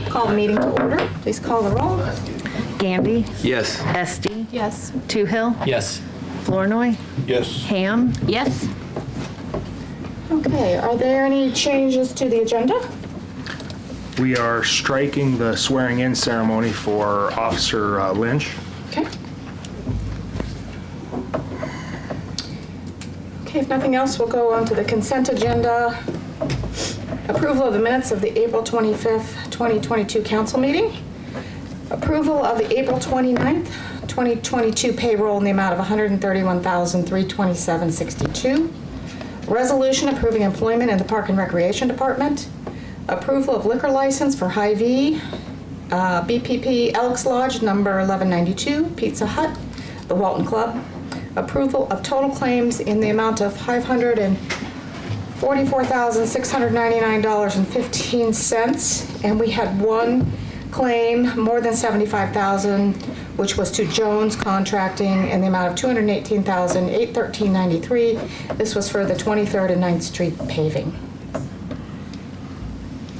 Call the meeting to order. Please call the roll. Gandy, Yes. Estee, Yes. Toohill, Yes. Flournoy, Yes. Ham, Yes. Okay, are there any changes to the agenda? We are striking the swearing-in ceremony for Officer Lynch. Okay. Okay, if nothing else, we'll go on to the consent agenda. Approval of the minutes of the April 25th, 2022 council meeting. Approval of the April 29th, 2022 payroll in the amount of $131,327.62. Resolution approving employment in the Park and Recreation Department. Approval of liquor license for Hy-Vee, BPP Elks Lodge number 1192, Pizza Hut, the Walton Club. Approval of total claims in the amount of $544,699.15, and we had one claim more than $75,000, which was to Jones Contracting in the amount of $218,813.93. This was for the 23rd and 9th Street paving.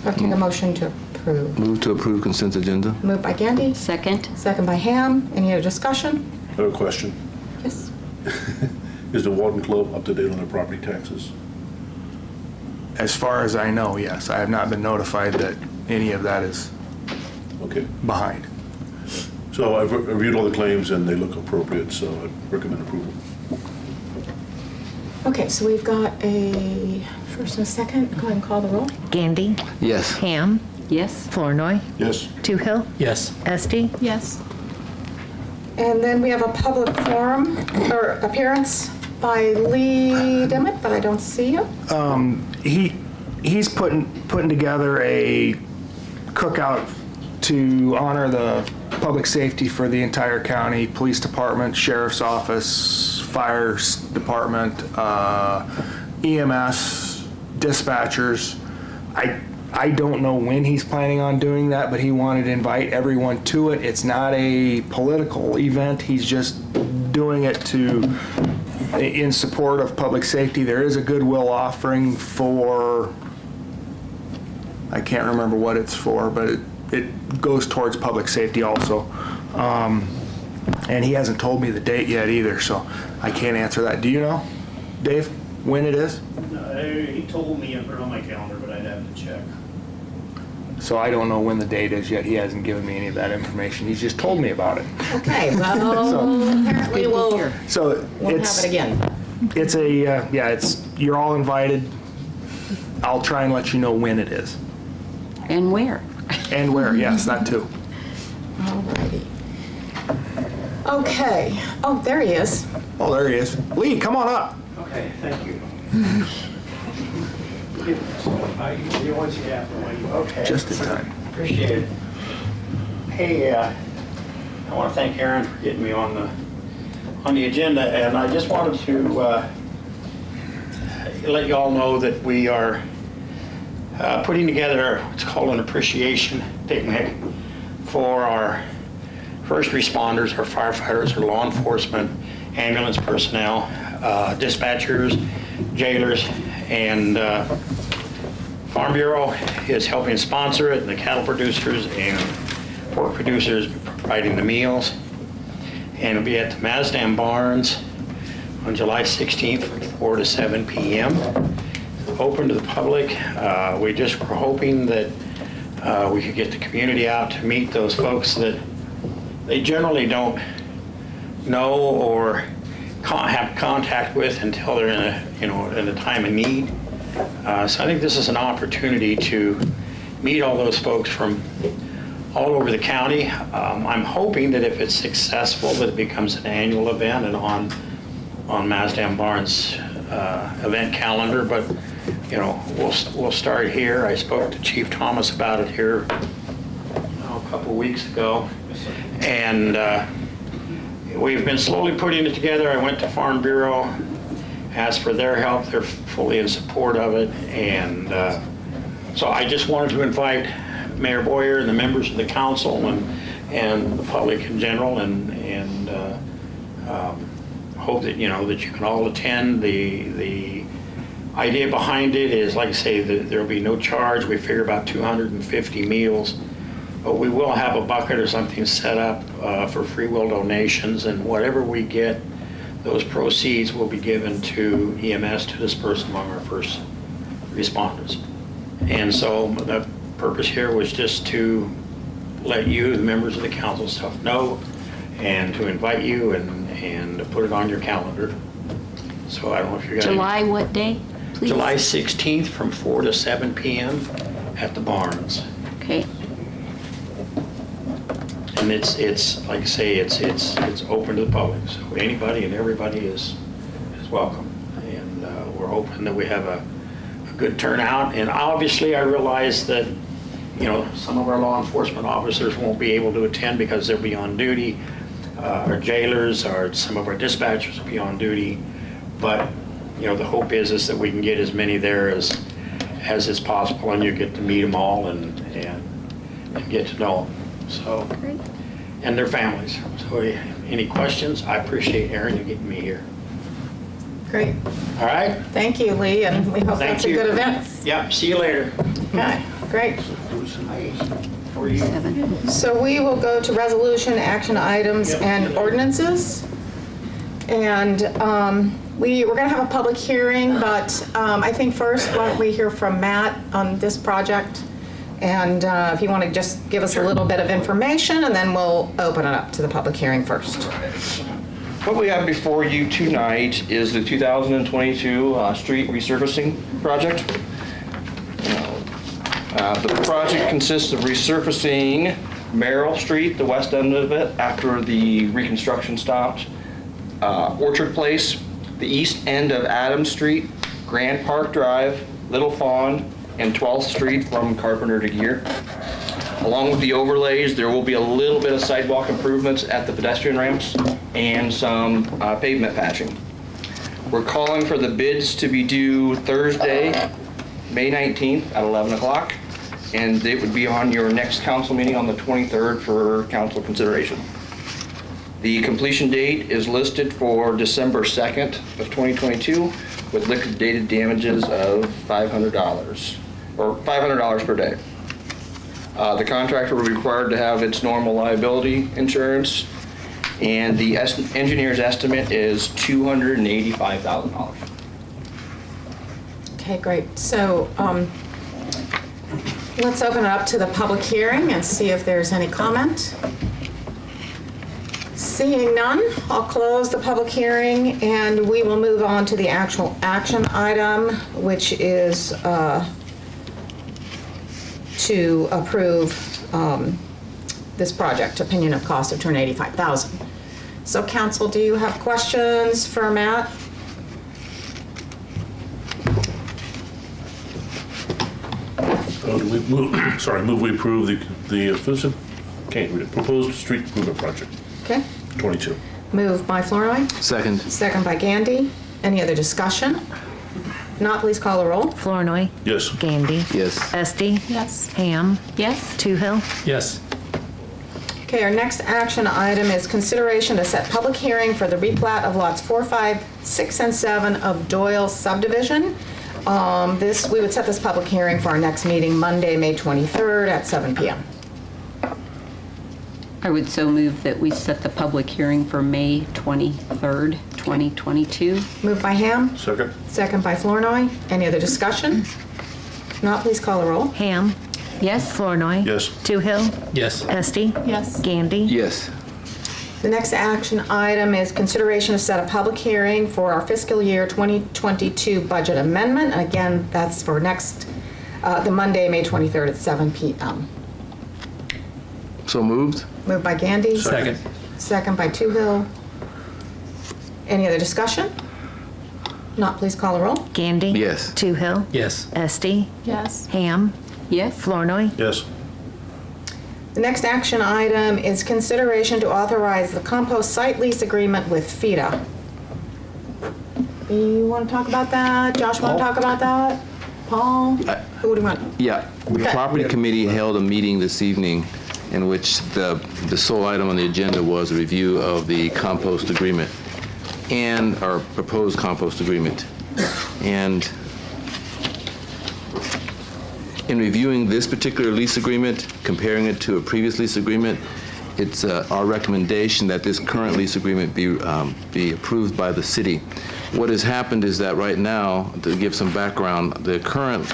I'll take a motion to approve. Move to approve consent agenda. Moved by Gandy, Second. second by Ham. Any other discussion? I have a question. Yes. Is the Walton Club up to date on their property taxes? As far as I know, yes. I have not been notified that any of that is Okay. behind. So I've reviewed all the claims and they look appropriate, so I recommend approval. Okay, so we've got a first and a second. Go ahead and call the roll. Gandy, Yes. Ham, Yes. Flournoy, Yes. Toohill, Yes. Estee, Yes. And then we have a public forum or appearance by Lee Dimmitt, but I don't see you. He's putting together a cookout to honor the public safety for the entire county, police department, sheriff's office, fire department, EMS, dispatchers. I don't know when he's planning on doing that, but he wanted to invite everyone to it. It's not a political event. He's just doing it in support of public safety. There is a goodwill offering for, I can't remember what it's for, but it goes towards public safety also. And he hasn't told me the date yet either, so I can't answer that. Do you know, Dave, when it is? He told me and put it on my calendar, but I'd have to check. So I don't know when the date is yet. He hasn't given me any of that information. He's just told me about it. Okay, well, apparently we'll So have it's, it again. it's you're all invited. I'll try and let you know when it is. And where? And where, yes, that too. All righty. Okay. Oh, there he is. Oh, there he is. Lee, come on up. Okay, thank you. You once you have to wait. Okay. Just in time. Appreciate it. Hey, I want to thank Aaron for getting me on the agenda, and I just wanted to let you all know that we are putting together what's called an appreciation picnic for our first responders, our firefighters, our law enforcement, ambulance personnel, dispatchers, jailers, and Farm Bureau is helping sponsor it, and the cattle producers and pork producers providing the meals. And it'll be at the Mazdam Barns on July 16th from 4 to 7 p.m. Open to the public. We just were hoping that we could get the community out to meet those folks that they generally don't know or have contact with until they're in a time of need. So I think this is an opportunity to meet all those folks from all over the county. I'm hoping that if it's successful, that it becomes an annual event and on Mazdam Barnes' event calendar. But we'll start here. I spoke to Chief Thomas about it here a couple of weeks ago, and we've been slowly putting it together. I went to Farm Bureau, asked for their help. They're fully in support of it, and so I just wanted to invite Mayor Boyer and the members of the council and the public in general, and hope that that you can all attend. The idea behind it is, like I say, that there will be no charge. We figure about 250 meals But we will have a bucket or something set up for free will donations, and whatever we get, those proceeds will be given to EMS to disperse among our first responders. And so the purpose here was just to let you, the members of the council, stuff know, and to invite you and to put it on your calendar. So I don't know if you're going July what day, please? July 16th from 4 to 7 p.m. at the Barns. Okay. And it's like I say, it's open to the public, so anybody and everybody is welcome. And we're hoping that we have a good turnout. And obviously, I realize that, you know, some of our law enforcement officers won't be able to attend because they'll be on duty. Our jailers, some of our dispatchers will be on duty. But, you know, the hope is that we can get as many there as is possible, and you get to meet them all and get to know them. So, Great. and their families. So any questions? I appreciate Aaron, you getting me here. Great. All right? Thank you, Lee, and we hope Thank that's a you. good event. Yep, see you later. Okay, great. How are you? 7. So we will go to resolution, action items, and ordinances. And we're going to have a public hearing, but I think first, why don't we hear from Matt on this project? And if you want to just give us a little bit of information, and then we'll open it up to the public hearing first. What we have before you tonight is the 2022 street resurfacing project. The project consists of resurfacing Merrill Street, the west end of it, after the reconstruction stopped, Orchard Place, the east end of Adams Street, Grand Park Drive, Little Fawn, and 12th Street from Carpenter to Gear. Along with the overlays, there will be a little bit of sidewalk improvements at the pedestrian ramps and some pavement patching. We're calling for the bids to be due Thursday, May 19th at 11 o'clock, and they would be on your next council meeting on the 23rd for council consideration. The completion date is listed for December 2nd of 2022 with liquidated damages of $500 or $500 per day. The contractor will be required to have its normal liability insurance, and the engineer's estimate is $285,000. Okay, great. So let's open it up to the public hearing and see if there's any comment. Seeing none, I'll close the public hearing, and we will move on to the actual action item, which is to approve this project, opinion of cost of $285,000. So council, do you have questions for Matt? Move we approve the proposed street improvement project, Okay. 22. Moved by Flournoy, Second. second by Gandy. Any other discussion? If not, please call the roll. Flournoy. Yes. Gandy. Yes. Esti. Yes. Ham. Yes. Toohill. Yes. Okay, our next action item is consideration to set public hearing for the replat of lots 4, 5, 6, and 7 of Doyle Subdivision. We would set this public hearing for our next meeting, Monday, May 23rd at 7 p.m. I would so move that we set the public hearing for May 23rd, 2022. Moved by Ham, Second? second by Flournoy. Any other discussion? If not, please call the roll. Ham. Yes. Flournoy. Yes. Toohill. Yes. Esti. Yes. Gandy. Yes. The next action item is consideration to set a public hearing for our fiscal year 2022 budget amendment. And again, that's for the Monday, May 23rd at 7 p.m. So moved? Moved by Gandy. Second. Second by Toohill. Any other discussion? Not, please call the roll. Gandy. Yes. Toohill. Yes. Esti. Yes. Ham. Yes. Flournoy. Yes. The next action item is consideration to authorize the compost site lease agreement with Fida. You want to talk about that? Josh, want to talk about that? Paul? Who do you want? Yeah. The Okay. property committee held a meeting this evening in which the sole item on the agenda was a review of the compost agreement and our proposed compost agreement. And In reviewing this particular lease agreement, comparing it to a previous lease agreement, it's our recommendation that this current lease agreement be approved by the city. What has happened is that right now, to give some background, the current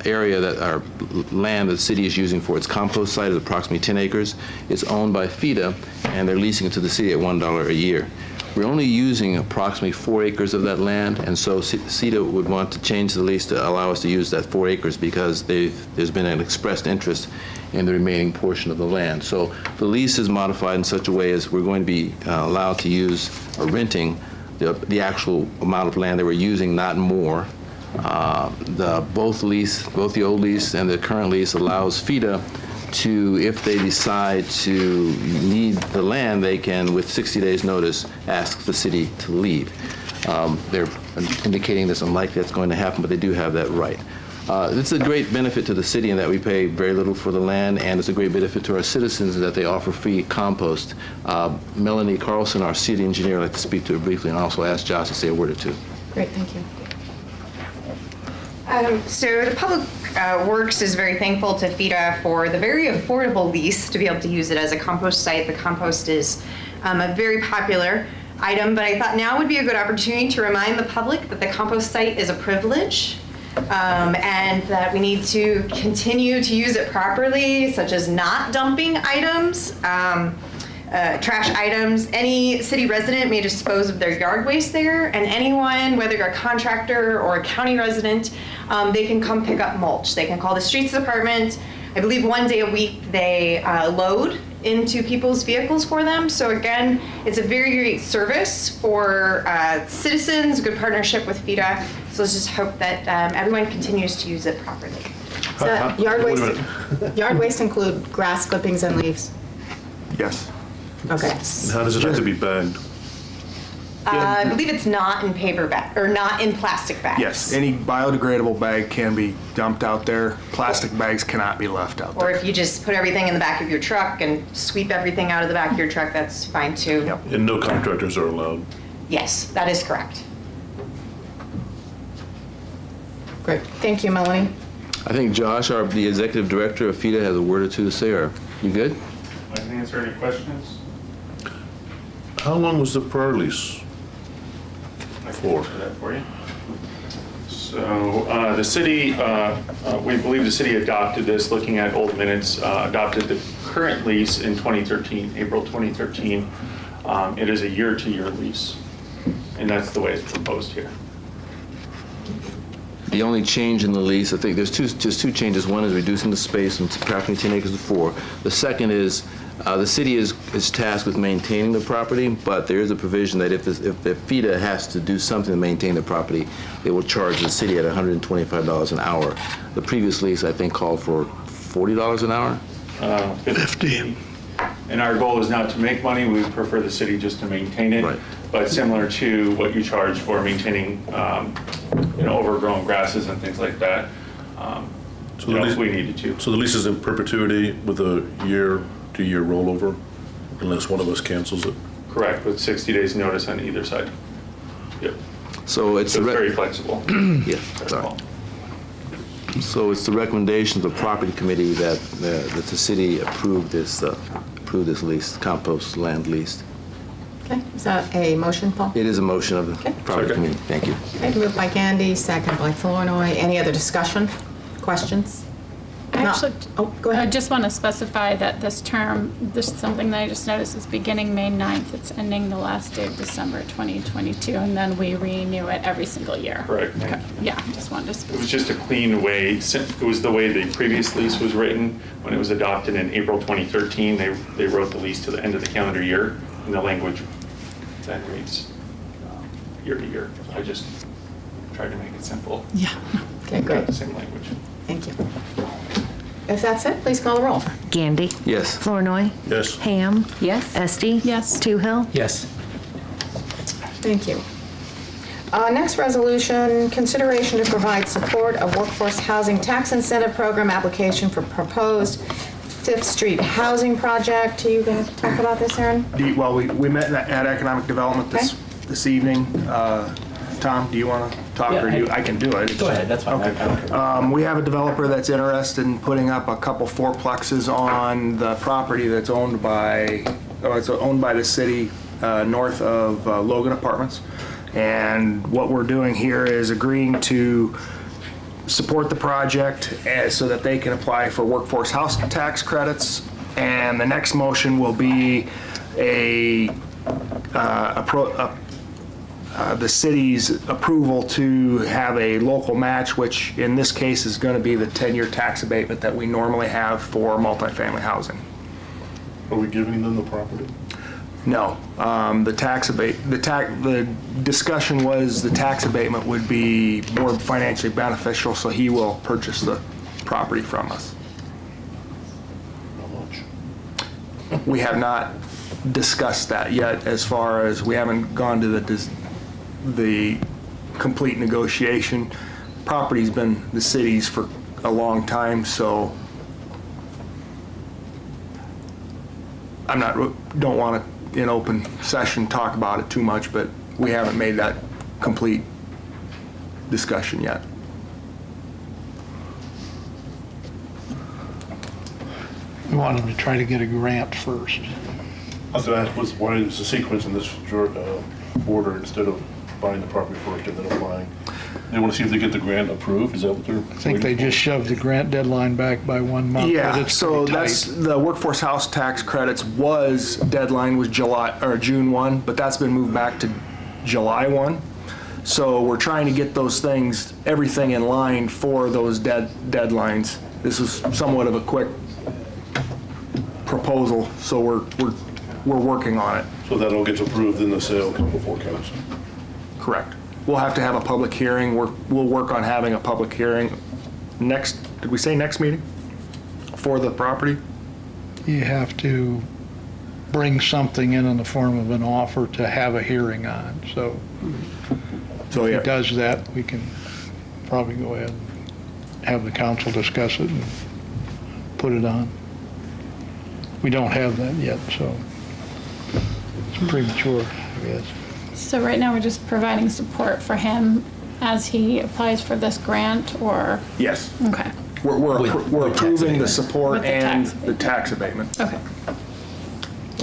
area that our land that the city is using for its compost site is approximately 10 acres. It's owned by Fida, and they're leasing it to the city at $1 a year. We're only using approximately 4 acres of that land, and so CETA would want to change the lease to allow us to use that 4 acres because there's been an expressed interest in the remaining portion of the land. So the lease is modified in such a way as we're going to be allowed to use or renting the actual amount of land that we're using, not more. Both the old lease and the current lease allows Fida to, if they decide to need the land, they can, with 60 days notice, ask the city to leave. They're indicating it's unlikely that's going to happen, but they do have that right. It's a great benefit to the city in that we pay very little for the land, and it's a great benefit to our citizens in that they offer free compost. Melanie Carlson, our city engineer, would like to speak to it briefly and also ask Josh to say a word or two. Great, thank you. So the Public Works is very thankful to Fida for the very affordable lease to be able to use it as a compost site. The compost is a very popular item, but I thought now would be a good opportunity to remind the public that the compost site is a privilege and that we need to continue to use it properly, such as not dumping items. Trash items. Any city resident may dispose of their yard waste there, and anyone, whether you're a contractor or a county resident, they can come pick up mulch. They can call the streets department. I believe 1 day a week they load into people's vehicles for them. So again, it's a very great service for citizens, good partnership with Fida. So let's just hope that everyone continues to use it properly. So yard waste include grass clippings and leaves? Yes. Okay. And how does it have to be bagged? I believe it's not in paper bag or not in plastic bags. Yes, any biodegradable bag can be dumped out there. Plastic bags cannot be left out Or there. if you just put everything in the back of your truck and sweep everything out of the back of your truck, that's fine too. Yep. And no contractors are allowed. Yes, that is correct. Great, thank you, Melanie. I think Josh, the executive director of Fida, has a word or two to say. Are you good? I can answer any questions. How long was the prior lease? I can answer that for you. So the city, we believe the city adopted this, looking at old minutes, adopted the current lease in 2013, April 2013. It is a year-to-year lease, and that's the way it's proposed here. The only change in the lease, I think there's just two changes. One is reducing the space from approximately 10 acres to 4. The second is the city is tasked with maintaining the property, but there is a provision that if Fida has to do something to maintain the property, they will charge the city at $125 an hour. The previous lease, I think, called for $40 an hour? 15. And our goal is not to make money. We prefer the city just to maintain it. Right. But similar to what you charge for maintaining, overgrown grasses and things like that, if we needed to. So the lease is in perpetuity with a year-to-year rollover unless one of us cancels it? Correct, with 60 days notice on either side. Yep. So it's very flexible. Yeah, sorry. So it's the recommendation of the property committee that the city approve this lease, compost land lease. Okay, is that a motion, Paul? It is a motion of the Okay. property Second. committee. Thank you. Okay, moved by Gandy, second by Flournoy. Any other discussion, questions? Actually, Oh, go I ahead. just want to specify that this term, this is something that I just noticed, is beginning May 9th. It's ending the last day of December 2022, and then we renew it every single year. Correct. Okay. Yeah, just wanted to It was specify. just a clean way, it was the way the previous lease was written. When it was adopted in April 2013, they wrote the lease to the end of the calendar year, and the language then reads year to year. I just tried to make it simple. Yeah. Okay, Got great. the same language. Thank you. If that's it, please call the roll. Gandy, Yes. Flournoy, Yes. Ham, Yes? Esti. Yes. Toohill. Yes. Thank you. Next resolution, consideration to provide support of workforce housing tax incentive program application for proposed 5th Street housing project. Are you going to talk about this, Aaron? Well, we met at Economic Development this evening. Tom, do you want to talk talk, or I can do it. Go ahead, that's fine. I don't care. We have a developer that's interested in putting up a couple fourplexes on the property that's owned by the city north of Logan Apartments. And what we're doing here is agreeing to support the project so that they can apply for workforce house tax credits. And the next motion will be the city's approval to have a local match, which in this case is going to be the 10-year tax abatement that we normally have for multifamily housing. Are we giving them the property? No, the discussion was the tax abatement would be more financially beneficial, so he will purchase the property from us. How much? We have not discussed that yet, as far as we haven't gone to the complete negotiation. Property's been the city's for a long time, so don't want to in open session talk about it too much, but we haven't made that complete discussion yet. We want them to try to get a grant first. I was going to ask, why is the sequence in this order instead of buying the property first and then applying? They want to see if they get the grant approved? Is that what they're? I think they just shoved the grant deadline back by 1 month. But Yeah, it's so pretty that's tight. the workforce house tax credits deadline was June 1, but that's been moved back to July 1. So we're trying to get those things, everything in line for those deadlines. This is somewhat of a quick proposal, so we're working on it. So that all gets approved in the sale before council? Correct. We'll have to have a public hearing. We'll work on having a public hearing next, did we say next meeting? For the property? You have to bring something in the form of an offer to have a hearing on. So if he yeah. does that, we can probably go ahead and have the council discuss it and put it on. We don't have that yet, so it's premature, I guess. So right now, we're just providing support for him as he applies for this grant, or? Yes. Okay, We're approving the With support the and tax the tax abatement. okay.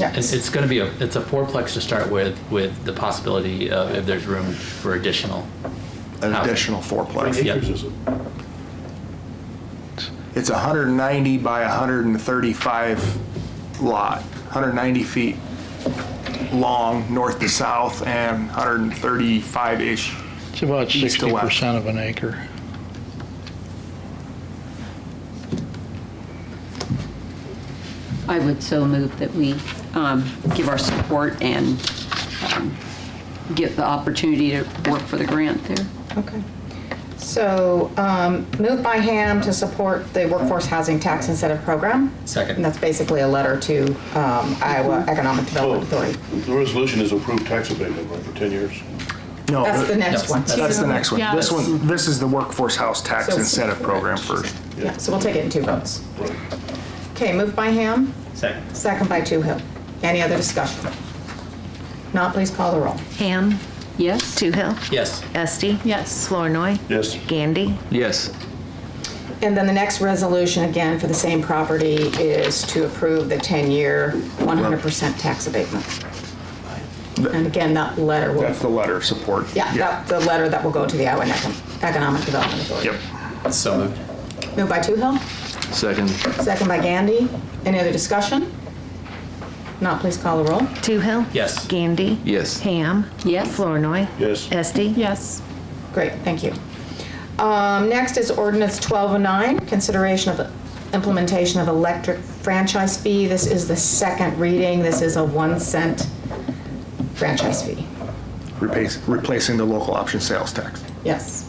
It's going to be it's a fourplex to start with the possibility of if there's room for additional. An housing. additional How fourplex. many Yep. acres is it? It's 190 by 135 lot, 190 feet long, north to south, and 135-ish. It's about East to west. 60% of an acre. I would so move that we give our support and get the opportunity to work for the grant there. Okay. So, moved by Ham to support the Workforce Housing Tax Incentive Program. Second. And that's basically a letter to Iowa Economic Development Authority. The resolution is approved tax abatement, right, for 10 years? No, That's the next one. that's the next one. Yeah, This that's- one, this is the workforce house tax So- incentive program first. Yeah, so we'll take it in two votes. Right. Okay, moved by Ham, Second. second by Toohill. Any other discussion? Not, please call the roll. Ham, Yes? Toohill, Yes. Esti, Yes. Flournoy, Yes. Gandy, Yes. And then the next resolution, again, for the same property, is to approve the 10-year 100% tax abatement. And again, that letter will, That's the letter of support. yeah, the letter that will go to the Iowa Economic Development Authority. Yep. So moved. Moved by Toohill, Second. second by Gandy. Any other discussion? Not, please call the roll. Toohill, Yes. Gandy, Yes. Ham, Yes? Flournoy, Yes. Esti, Yes. Great, thank you. Next is Ordinance 1209, consideration of implementation of electric franchise fee. This is the second reading. This is a 1 cent franchise fee. Replacing the local option sales tax. Yes.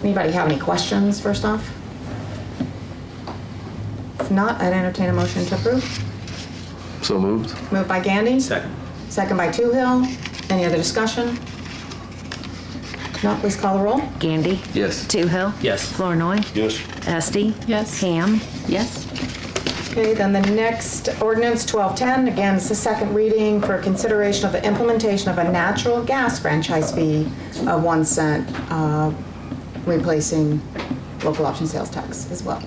Anybody have any questions, first off? If not, I'd entertain a motion to approve. So moved. Moved by Gandy. Second. Second by Toohill. Any other discussion? If not, please call the roll. Gandy, Yes. Toohill, Yes. Flournoy, Yes. Esti, Yes. Ham, Yes? Okay, then the next ordinance, 1210, again, it's the second reading for consideration of the implementation of a natural gas franchise fee of 1 cent, replacing local option sales tax as well.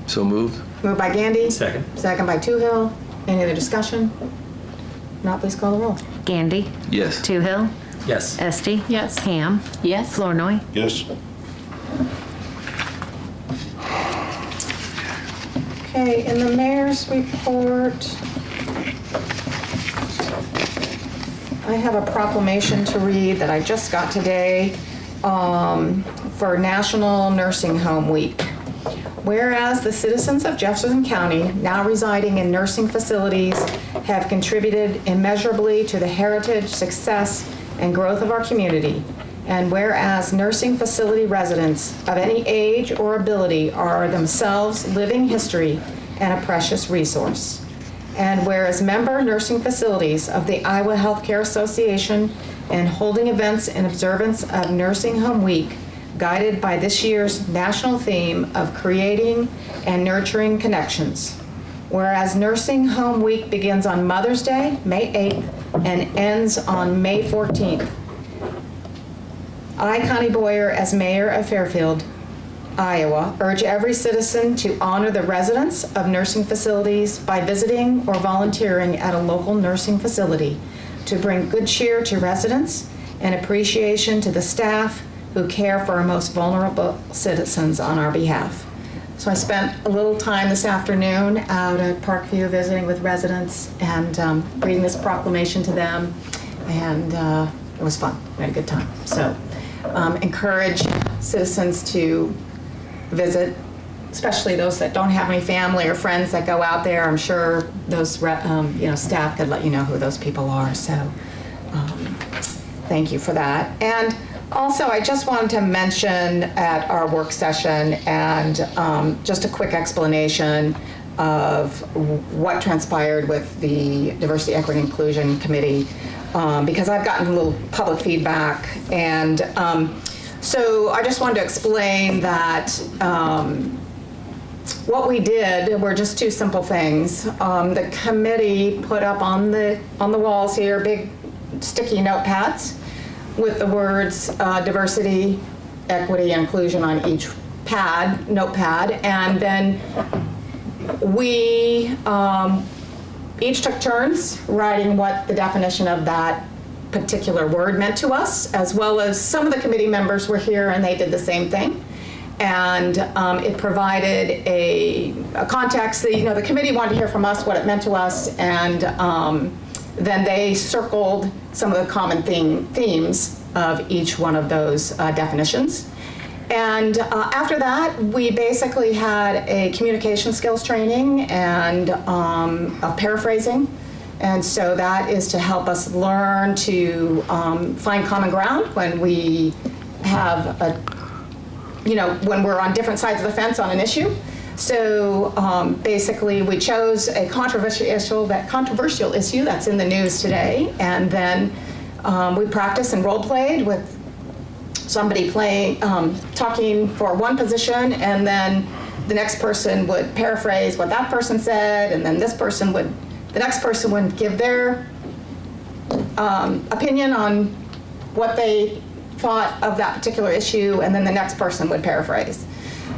So moved. Moved by Gandy. Second. Second by Toohill. Any other discussion? Not, please call the roll. Gandy, Yes. Toohill, Yes. Esti. Yes. Ham, Yes. Flournoy. Yes. Okay, in the mayor's report, I have a proclamation to read that I just got today for National Nursing Home Week. Whereas the citizens of Jefferson County, now residing in nursing facilities, have contributed immeasurably to the heritage, success, and growth of our community. And whereas nursing facility residents of any age or ability are themselves living history and a precious resource. And whereas member nursing facilities of the Iowa Healthcare Association and holding events in observance of Nursing Home Week, guided by this year's national theme of creating and nurturing connections. Whereas Nursing Home Week begins on Mother's Day, May 8th, and ends on May 14th. I, Connie Boyer, as mayor of Fairfield, Iowa, urge every citizen to honor the residents of nursing facilities by visiting or volunteering at a local nursing facility to bring good cheer to residents and appreciation to the staff who care for our most vulnerable citizens on our behalf. So I spent a little time this afternoon out at Parkview visiting with residents and reading this proclamation to them, and it was fun. We had a good time. So encourage citizens to visit, especially those that don't have any family or friends that go out there. I'm sure those staff could let you know who those people are. So thank you for that. And also, I just wanted to mention at our work session and just a quick explanation of what transpired with the Diversity, Equity, Inclusion Committee, because I've gotten a little public feedback. And so I just wanted to explain that what we did were just two simple things. The committee put up on the walls here big sticky notepads with the words diversity, equity, and inclusion on each notepad, and then we each took turns writing what the definition of that particular word meant to us, as well as some of the committee members were here and they did the same thing. And it provided a context. The committee wanted to hear from us what it meant to us, and then they circled some of the common themes of each one of those definitions. And after that, we basically had a communication skills training and a paraphrasing. And so that is to help us learn to find common ground when we have when we're on different sides of the fence on an issue. So basically, we chose a controversial issue that's in the news today, and then we practiced and role played with somebody talking for one position, and then the next person would paraphrase what that person said, and then the next person would give their opinion on what they thought of that particular issue, and then the next person would paraphrase.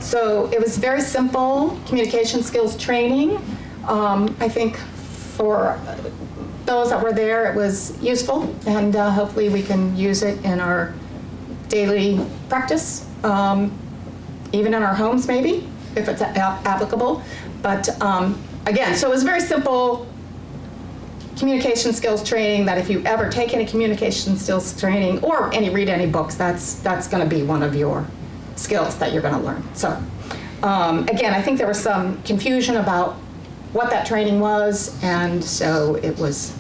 So it was very simple communication skills training. I think for those that were there, it was useful, and hopefully we can use it in our daily practice, even in our homes maybe, if it's applicable. But again, so it was very simple communication skills training that if you ever take any communication skills training or read any books, that's going to be one of your skills that you're going to learn. So again, I think there was some confusion about what that training was, and so it was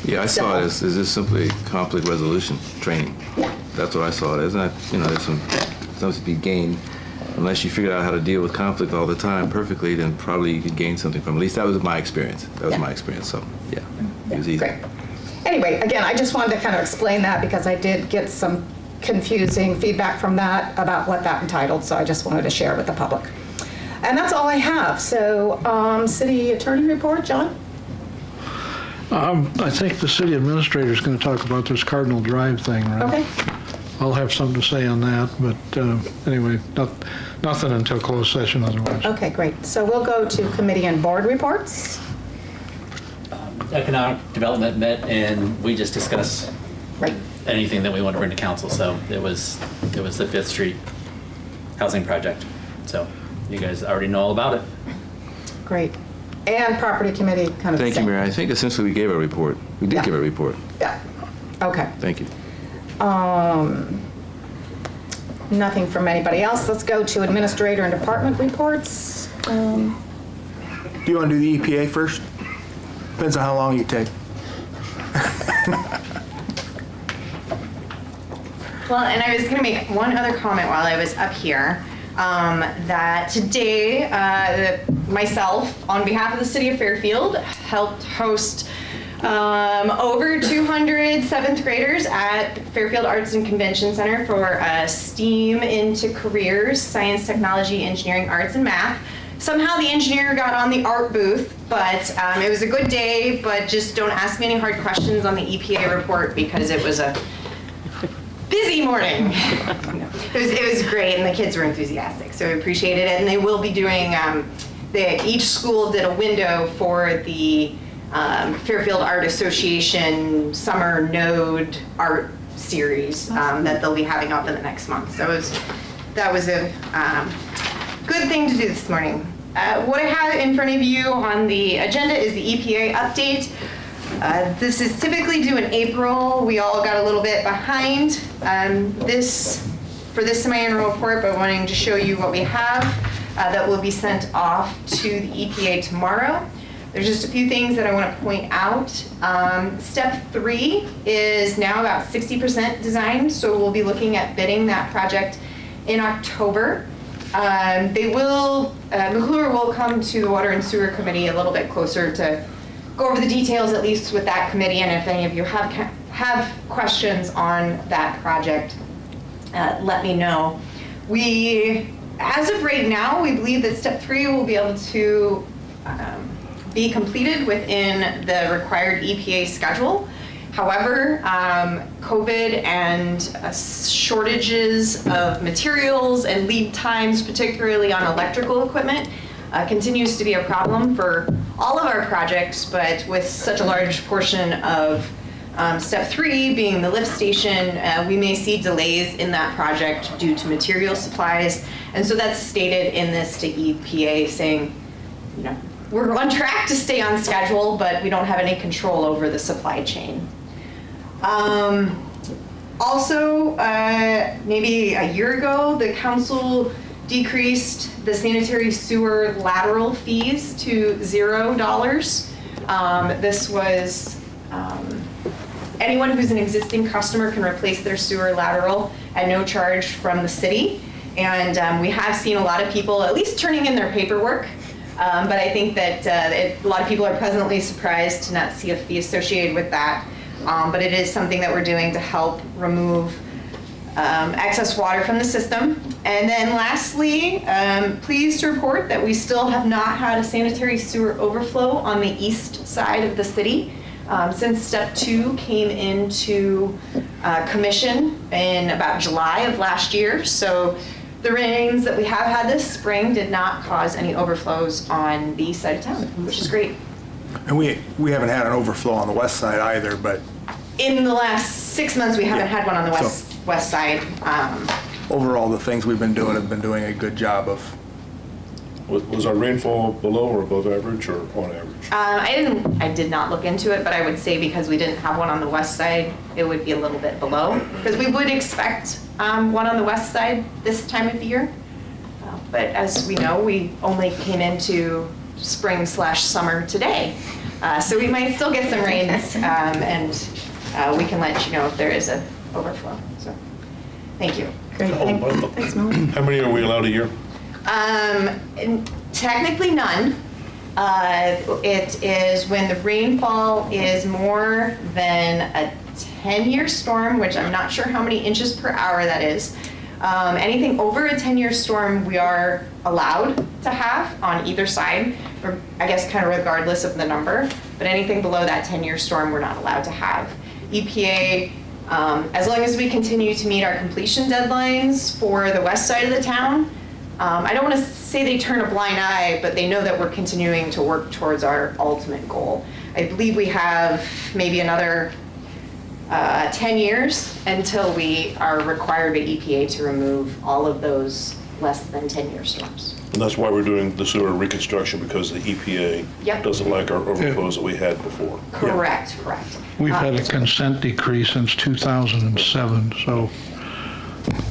Yeah, I saw it as just simply conflict resolution training. Yeah. That's what I saw it as. And there's something to be gained. Unless you figure out how to deal with conflict all the time perfectly, then probably you could gain something from it. At least that was my experience. My experience. So yeah, it was easy. Great. Anyway, again, I just wanted to kind of explain that because I did get some confusing feedback from that about what that entitled, so I just wanted to share with the public. And that's all I have. So, city attorney report, John? I think the city administrator is going to talk about this Cardinal Drive thing, right? Okay. I'll have something to say on that, but anyway, nothing until closed session otherwise. Okay, great. So we'll go to committee and board reports. Economic Development met and we just discussed Right. anything that we want to bring to council. So it was the 5th Street housing project. So you guys already know all about it. Great. And property committee kind of. Thank you, same. Mayor. I think essentially we gave a report. We did Yeah. give a report. Yeah. Okay. Thank you. Nothing from anybody else. Let's go to administrator and department reports. Do you want to do the EPA first? Depends on how long you take. Well, and I was going to make one other comment while I was up here, that today, myself, on behalf of the city of Fairfield, helped host over 200 7th graders at Fairfield Arts and Convention Center for STEAM into careers, science, technology, engineering, arts, and math. Somehow the engineer got on the art booth, but it was a good day, but just don't ask me any hard questions on the EPA report because it was a busy morning. It was great, and the kids were enthusiastic, so we appreciated it. And they will be doing, each school did a window for the Fairfield Art Association Summer Node Art Series that they'll be having up in the next month. So that was a good thing to do this morning. What I have in front of you on the agenda is the EPA update. This is typically due in April. We all got a little bit behind for this semi-annual report, but wanting to show you what we have that will be sent off to the EPA tomorrow. There's just a few things that I want to point out. Step 3 is now about 60% designed, so we'll be looking at bidding that project in October. McClure will come to the Water and Sewer Committee a little bit closer to go over the details, at least with that committee, and if any of you have questions on that project, let me know. As of right now, we believe that step 3 will be able to be completed within the required EPA schedule. However, COVID and shortages of materials and lead times, particularly on electrical equipment, continues to be a problem for all of our projects, but with such a large portion of step 3 being the lift station, we may see delays in that project due to material supplies. And so that's stated in this to EPA saying, we're on track to stay on schedule, but we don't have any control over the supply chain. Also, maybe a year ago, the council decreased the sanitary sewer lateral fees to $0. This was anyone who's an existing customer can replace their sewer lateral at no charge from the city. And we have seen a lot of people at least turning in their paperwork. But I think that a lot of people are pleasantly surprised to not see a fee associated with that. But it is something that we're doing to help remove excess water from the system. And then lastly, pleased to report that we still have not had a sanitary sewer overflow on the east side of the city since step 2 came into commission in about July of last year. So the rains that we have had this spring did not cause any overflows on the east side of town, which is great. And we haven't had an overflow on the west side either, but in the last 6 months, we haven't had one on the west side. Overall, the things we've been doing have been doing a good job of. Was our rainfall below or above average or on average? I did not look into it, but I would say because we didn't have one on the west side, it would be a little bit below. Because we would expect one on the west side this time of year. But as we know, we only came into spring/summer today. So we might still get some rains, and we can let you know if there is an overflow. So, thank you. Great. Thanks, Molly. How many are we allowed a year? Technically none. It is when the rainfall is more than a 10-year storm, which I'm not sure how many inches per hour that is. Anything over a 10-year storm, we are allowed to have on either side, or I guess kind of regardless of the number, but anything below that 10-year storm, we're not allowed to have. EPA, as long as we continue to meet our completion deadlines for the west side of the town, I don't want to say they turn a blind eye, but they know that we're continuing to work towards our ultimate goal. I believe we have maybe another 10 years until we are required by EPA to remove all of those less than 10-year storms. And that's why we're doing the sewer reconstruction, because the EPA Yep. doesn't like our overflows that we had before. Correct, correct. We've had a consent decree since 2007, so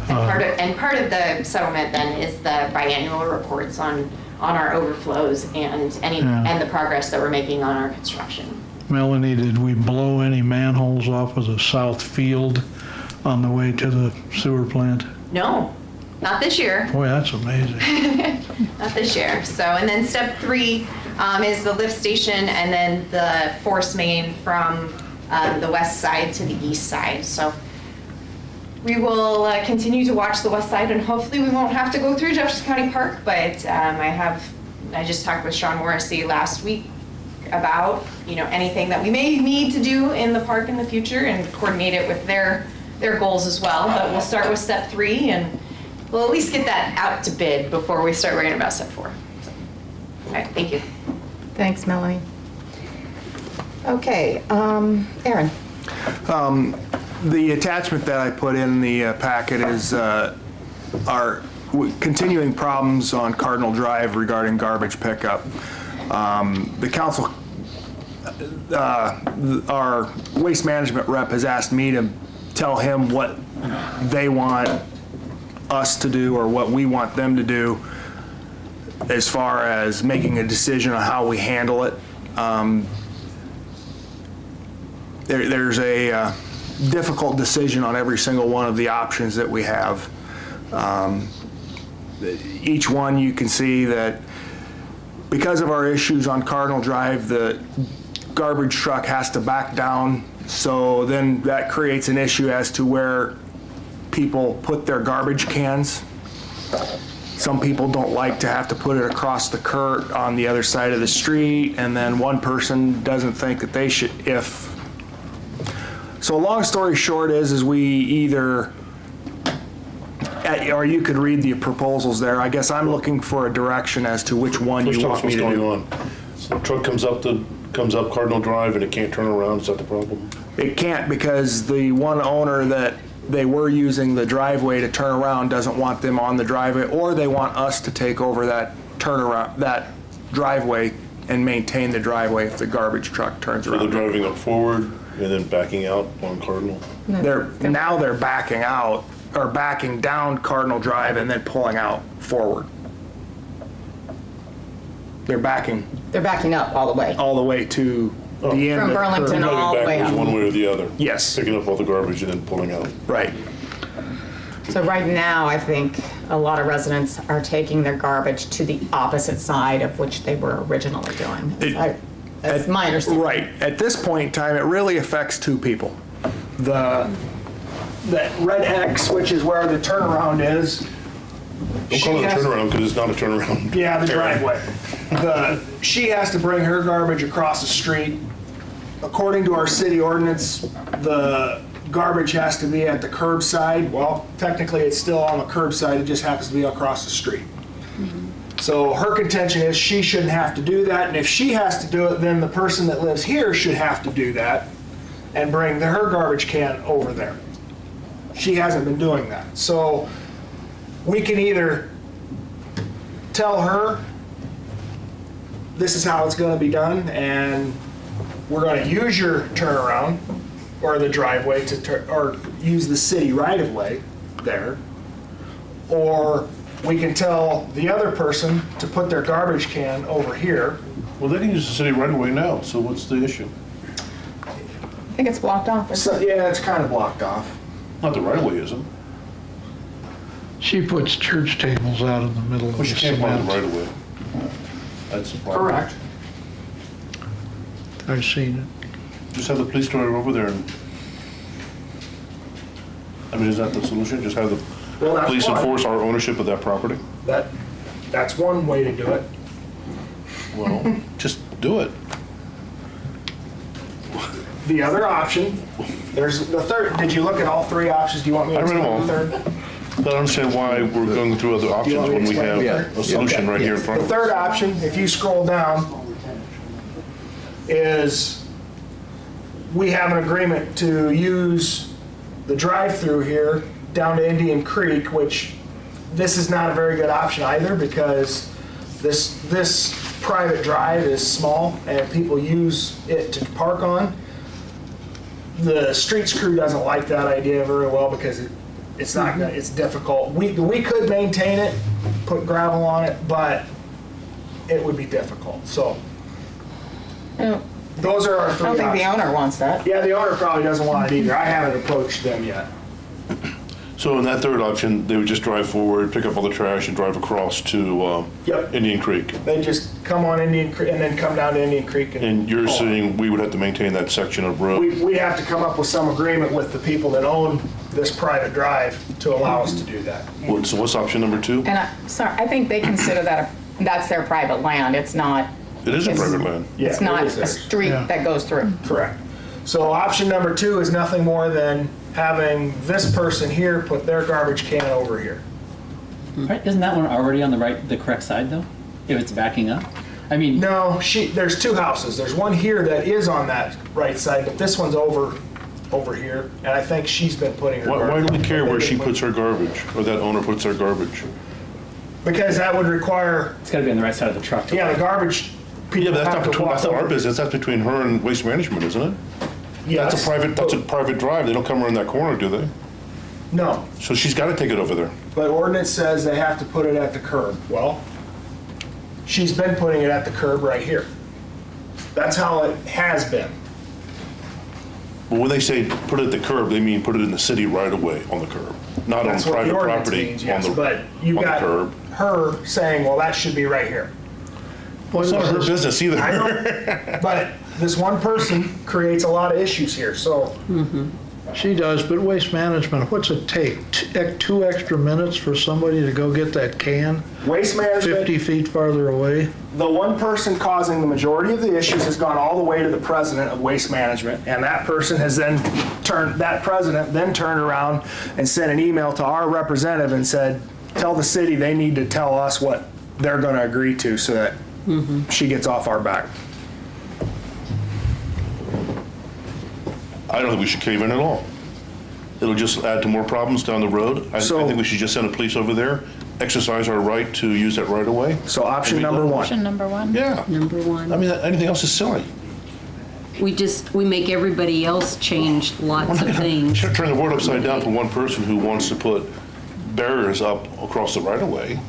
And part of the settlement then is the biannual reports on our overflows and and the progress that we're making on our construction. Melanie, did we blow any manholes off of the south field on the way to the sewer plant? No, not this year. Boy, that's amazing. Not this year. So, and then step 3 is the lift station and then the force main from the west side to the east side. So we will continue to watch the west side and hopefully we won't have to go through Jefferson County Park, but I just talked with Sean Morrissey last week about, anything that we may need to do in the park in the future and coordinate it with their goals as well. But we'll start with step 3 and we'll at least get that out to bid before we start worrying about step 4. So, all right, thank you. Thanks, Melanie. Okay, Aaron. The attachment that I put in the packet is our continuing problems on Cardinal Drive regarding garbage pickup. The council, our waste management rep has asked me to tell him what they want us to do or what we want them to do as far as making a decision on how we handle it. There's a difficult decision on every single one of the options that we have. Each one you can see that because of our issues on Cardinal Drive, the garbage truck has to back down. So then that creates an issue as to where people put their garbage cans. Some people don't like to have to put it across the curb on the other side of the street, and then one person doesn't think that they should, So long story short is we either, or you could read the proposals there. I guess I'm looking for a direction as to which one you want me to do. What's going on? So the truck comes up Cardinal Drive and it can't turn around, is that the problem? It can't because the one owner that they were using the driveway to turn around doesn't want them on the driveway, or they want us to take over that turnaround, that driveway and maintain the driveway if the garbage truck turns around. So they're driving up forward and then backing out on Cardinal? They're backing out, or backing down Cardinal Drive and then pulling out forward. They're backing up all the way. all the way to the end. From of Burlington Cardinal. all the way Backwards up. one way or the other? Yes. Picking up all the garbage and then pulling out? Right. So right now, I think a lot of residents are taking their garbage to the opposite side of which they were originally doing. That's my understanding. Right. At this point in time, it really affects two people. That red X, which is where the turnaround is. Don't call it a turnaround because it's not a turnaround. Yeah, the driveway. She has to bring her garbage across the street. According to our city ordinance, the garbage has to be at the curbside. Well, technically, it's still on the curbside. It just happens to be across the street. So her contention is she shouldn't have to do that, and if she has to do it, then the person that lives here should have to do that and bring her garbage can over there. She hasn't been doing that. So we can either tell her this is how it's going to be done, and we're going to use your turnaround or the driveway or use the city right-of-way there, or we can tell the other person to put their garbage can over here. Well, they can use the city right-of-way now, so what's the issue? I think it's blocked off. So, yeah, it's kind of blocked off. Not the right-of-way isn't. She puts church tables out in the middle of Well, the she can't block the cement. right-of-way. That's the problem. Correct. I've seen it. Just have the police drive over there and, I mean, is that the solution? Just have the Well, that's police fine. enforce our ownership of that property? That's one way to do it. Well, just do it. The other option, there's the third. Did you look at all three options? Do you want me to I read them explain the all. third? But I don't understand why we're going through other options want me when to we explain? have a solution right here in front The of us. third option, if you scroll down, is we have an agreement to use the drive-through here down to Indian Creek, which this is not a very good option either because this private drive is small and people use it to park on. The streets crew doesn't like that idea very well because it's not gonna, it's difficult. We could maintain it, put gravel on it, but it would be difficult. So those are our I three don't think the options. owner wants that. Yeah, the owner probably doesn't want it either. I haven't approached them yet. So in that third option, they would just drive forward, pick up all the trash, and drive across to Yep. Indian Creek. They just come on Indian Creek and then come down to Indian Creek. And you're haul. saying we would have to maintain that section of road? We have to come up with some agreement with the people that own this private drive to allow us to do that. So what's option number 2? And I think they consider that that's their private land. It's not. It is a it's- private land. Yeah, It's it not is a theirs. street Yeah. that goes through. Correct. So option number 2 is nothing more than having this person here put their garbage can over here. Right, isn't that one already on the correct side though? If it's backing up? I mean, No, there's 2 houses. There's one here that is on that right side, but this one's over here, and I think she's been putting her Why garbage. do we care where she puts her garbage, or that owner puts their garbage? Because that would require, it's gotta be on the right side of the truck. yeah, the garbage Yeah, people but have to walk that's not our over. business, that's between her and Waste Management, isn't it? Yes. That's a private drive, they don't come around that corner, do they? No, So she's gotta take it over there. but ordinance says they have to put it at the curb. Well, she's been putting it at the curb right here. That's how it has been. But when they say put it at the curb, they mean put it in the city right away on the curb, not on That's what the private ordinance property means, on yes, the but you on the got curb. her saying, well, that should be right here. Well, it's not her business either. I know, but this one person creates a lot of issues here, so She does, but Waste Management, what's it take? 2 extra minutes for somebody to go get that can Waste Management, 50 feet farther away? the one person causing the majority of the issues has gone all the way to the president of Waste Management, and that person has then turned around and sent an email to our representative and said, tell the city they need to tell us what they're gonna agree to so that she gets off our back. I don't think we should cave in at all. It'll just add to more problems down the road. I So- think we should just send the police over there, exercise our right to use that right away. So option number 1. Option number 1. Yeah. Number 1. I mean, anything else is silly. We make everybody else change lots of things. Should turn the world upside down for one person who wants to put barriers up across the right of way.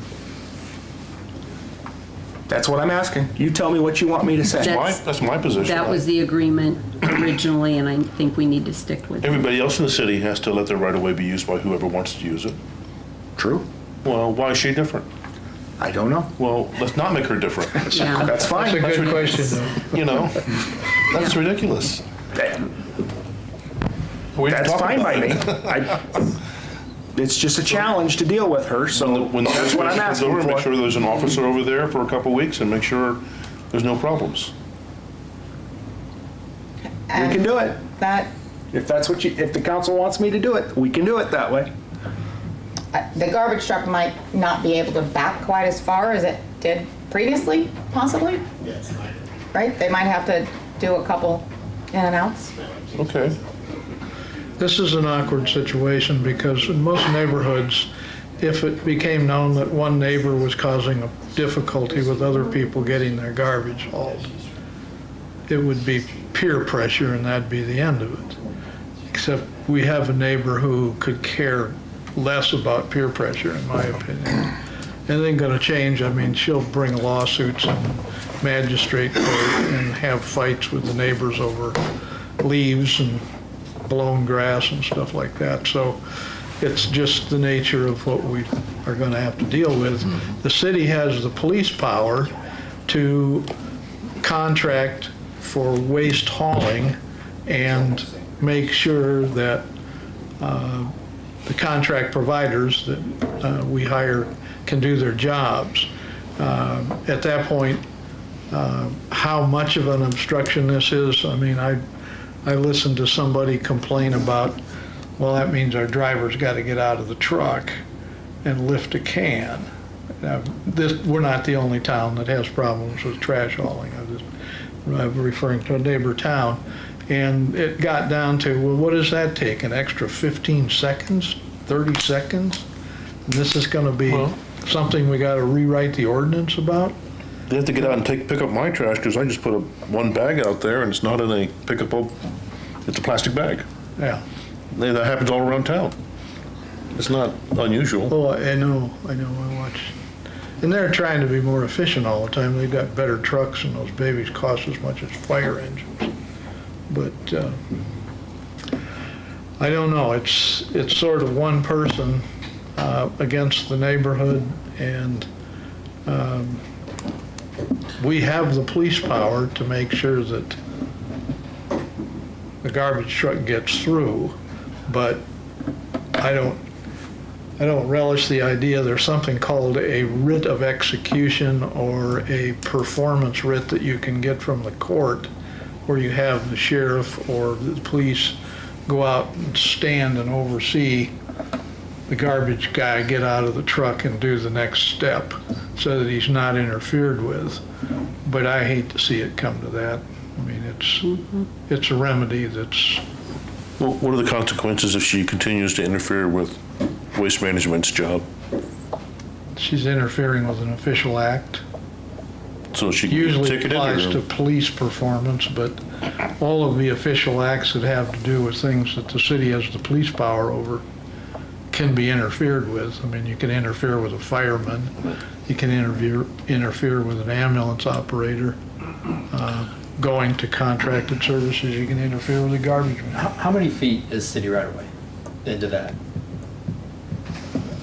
That's what I'm asking. You tell me what you want me to say. That's my position. That was the agreement originally, and I think we need to stick with it. Everybody else in the city has to let their right of way be used by whoever wants to use it. True. Well, why is she different? I don't know. Well, let's not make her different. Yeah. That's fine. That's a good question, though. You know, that's ridiculous. We That's talk fine by about me. it. It's just a challenge to deal with her, so When the that's what I'm comes asking over, make for. sure there's an officer over there for a couple of weeks and make sure there's no problems. We can do it. That, If the council wants me to do it, we can do it that way. the garbage truck might not be able to back quite as far as it did previously, possibly? Right? They might have to do a couple in and outs. Okay. This is an awkward situation because in most neighborhoods, if it became known that one neighbor was causing a difficulty with other people getting their garbage hauled, it would be peer pressure and that'd be the end of it. Except we have a neighbor who could care less about peer pressure, in my opinion. Anything gonna change, I mean, she'll bring lawsuits and magistrate court and have fights with the neighbors over leaves and blown grass and stuff like that. So it's just the nature of what we are gonna have to deal with. The city has the police power to contract for waste hauling and make sure that the contract providers that we hire can do their jobs. At that point, how much of an obstruction this is, I mean, I listened to somebody complain about, well, that means our driver's got to get out of the truck and lift a can. Now, we're not the only town that has problems with trash hauling. I'm referring to a neighbor town. And it got down to, well, what does that take? An extra 15 seconds, 30 seconds? And this is going to be something we got to rewrite the ordinance about? They have to get out and pick up my trash, because I just put one bag out there and it's not in a pickable, it's a plastic bag. Yeah. That happens all around town. It's not unusual. Oh, I know, I watch. And they're trying to be more efficient all the time. They've got better trucks and those babies cost as much as fire engines. But I don't know, it's sort of one person against the neighborhood, and we have the police power to make sure that the garbage truck gets through, but I don't relish the idea there's something called a writ of execution or a performance writ that you can get from the court, where you have the sheriff or the police go out and stand and oversee the garbage guy get out of the truck and do the next step so that he's not interfered with. But I hate to see it come to that. I mean, it's a remedy that's... Well, what are the consequences if she continues to interfere with Waste Management's job? She's interfering with an official act. So she Usually ticketed applies or? to police performance, but all of the official acts that have to do with things that the city has the police power over can be interfered with. I mean, you can interfere with a fireman, you can interfere with an ambulance operator, going to contracted services, you can interfere with a garbage man. How many feet is city right of way into that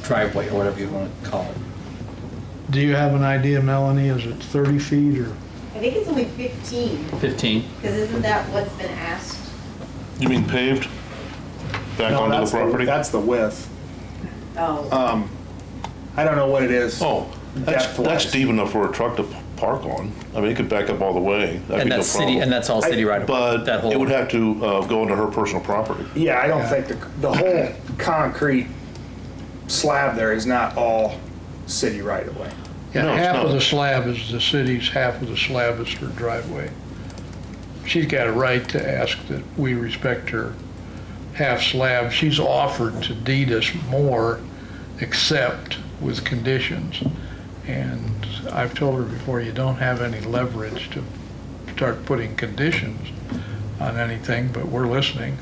driveway or whatever you want to call it? Do you have an idea, Melanie? Is it 30 feet or? I think it's only 15. 15? Because isn't that what's been asked? You mean paved? Back onto the property? That's the width. Oh. I don't know what it is. Oh, that's deep enough for a truck to park on. I mean, it could back up all the way. That'd And be that's no problem. city, and that's all city right of way. But that whole, it would have to go into her personal property. Yeah, I don't think the whole concrete slab there is not all city right of way. Yeah, No, it's half of not. the slab is the city's, half of the slab is her driveway. She's got a right to ask that we respect her half slab. She's offered to deed us more, except with conditions. And I've told her before, you don't have any leverage to start putting conditions on anything, but we're listening.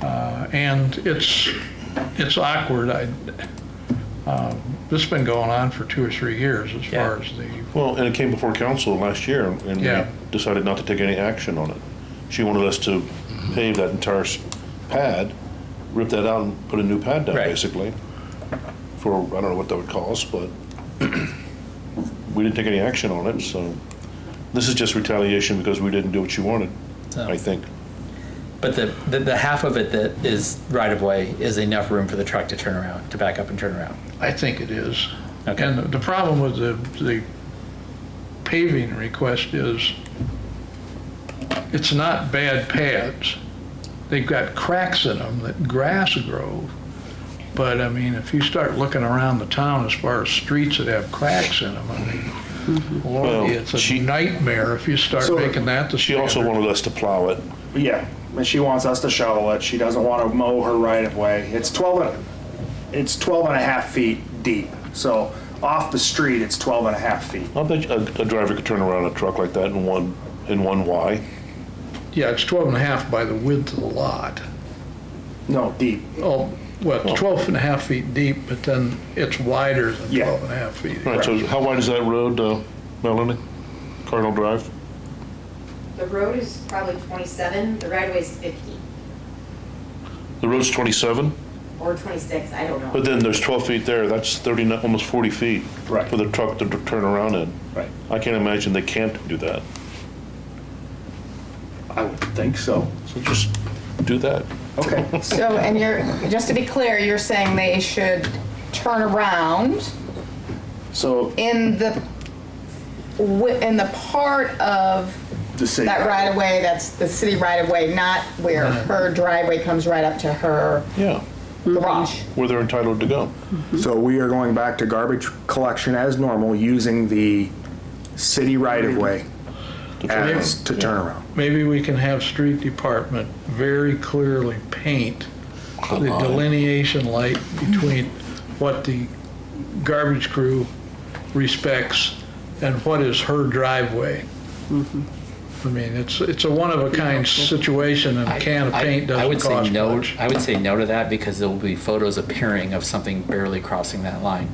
And it's awkward. This has been going on for 2 or 3 years as far as the... Well, and it came before council last year, and Yeah. we decided not to take any action on it. She wanted us to pave that entire pad, rip that out and put a new pad down, Right. basically, for, I don't know what that would cost, but we didn't take any action on it, so this is just retaliation because we didn't do what she wanted, So- I think. but the half of it that is right of way is enough room for the truck to turn around, to back up and turn around. I think it is. Okay. And the problem with the paving request is it's not bad pads. They've got cracks in them that grass grow. But I mean, if you start looking around the town as far as streets that have cracks in them, I mean, Lord, Well, it's a she- nightmare if you start So, making that the She also standard. wanted us to plow it. Yeah, and she wants us to shovel it. She doesn't want to mow her right of way. It's 12 and a half feet deep. So off the street, it's 12 and a half feet. I bet a driver could turn around a truck like that in one Y. Yeah, it's 12 and a half by the width of the lot. No, deep. Oh, well, it's 12 and a half feet deep, but then it's wider than Yeah. 12 and a half feet. Right, so how wide is that road, Melanie? Cardinal Drive? The road is probably 27, the right of way is 50, The road's 27, or 26, I don't know. but then there's 12 feet there. That's 30, almost 40 feet Right. for the truck to turn around in. Right. I can't imagine they can't do that. I would think so. So just do that. Okay. So, and just to be clear, you're saying they should turn around So in the in the part of The city that right right of way, that's the city right of way, not where her driveway comes right up to her Yeah, garage. where they're entitled to go. So we are going back to garbage collection as normal, using the city right-of-way as to turn around. Maybe we can have street department very clearly paint the delineation light between what the garbage crew respects and what is her driveway. I mean, it's a one-of-a-kind situation, and a can of paint I would doesn't say cost no. much. I would say no to that because there will be photos appearing of something barely crossing that line.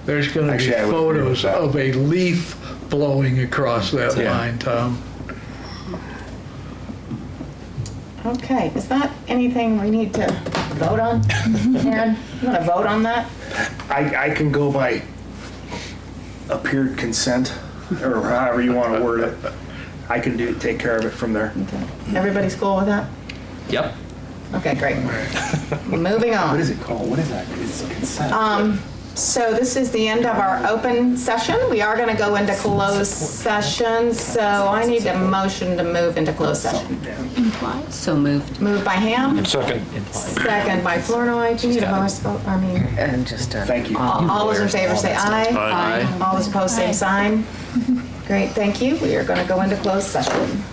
There's going to be Actually, I would agree with photos that. of a leaf blowing across that Yeah. line, Tom. Okay, is that anything we need to vote on? Aaron, you want to vote on that? I can go by appeared consent, or however you want to word it. I can take care of it from there. Everybody's cool with that? Yep. Okay, great. Moving on. What is it called? What is that? It's consent. So this is the end of our open session. We are going to go into closed session, so I need a motion to move into closed session. So moved. Moved by Ham, Second. second by Flournoy. Do you need a voice vote? I mean, And just Thank you. all those in favor say aye. Aye. All those opposed, same sign. Great, thank you. We are going to go into closed session.